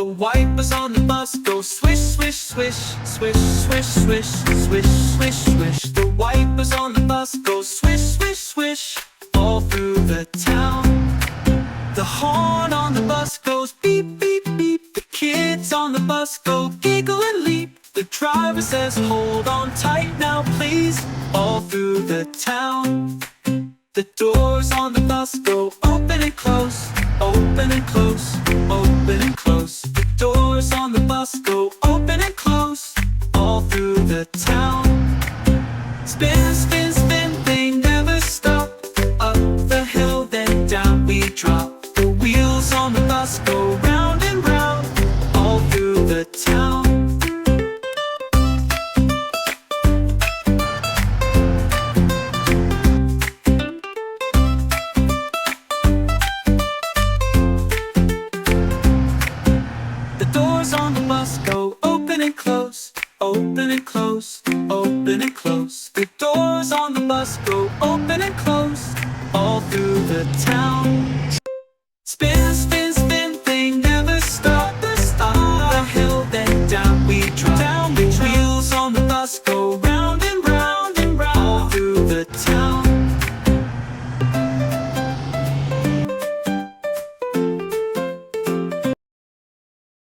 wipers on the bus go swish, swish, swish, swish, swish, swish, swish, swish, swish. The wipers on the bus go swish, swish, swish, all through the town. The horn on the bus goes beep, beep, beep. The kids on the bus go giggle and leap. The driver says, hold on tight now please, all through the town. The doors on the bus go open and close, open and close, open and close. The doors on the bus go open and close, all through the town. Spin, spin, spin, they never stop. Up the hill, then down we drop. The wheels on the bus go round and round, all through the town. The doors on the bus go open and close, open and close, open and close. The doors on the bus go open and close, all through the town. Spin, spin,